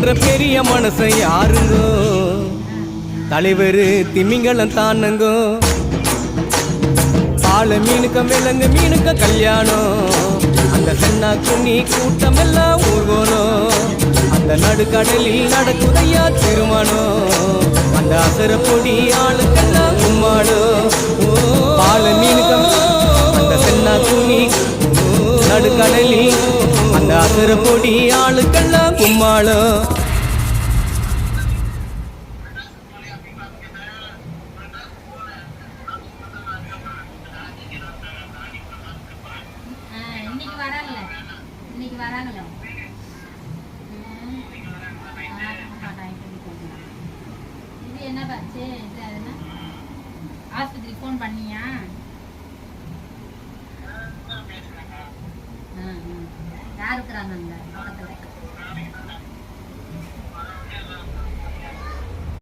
பண்ற பெரிய மனுஷன் யாருங்கோ தலைவர் திமிங்கலம் தானுங்கோ பால மீனுக்க விலங்கு மீனுக்க கல்யாணம் அந்த சென்னா குன்னி கூட்டம் எல்லாம் ஊர்வலம் அந்த நடுக்கடலில் நடக்குதையா திருமணம் அந்த அசர பொடி ஆளுக்கெல்லாம் கும்மாடும் பால மீனுக்க அந்த சென்னா குன்னி நடுக்கடலில் அந்த அசர பொடி ஆளுக்கெல்லாம் கும்மாடும் இன்னைக்கு வராங்களோ இது என்ன பாச்சு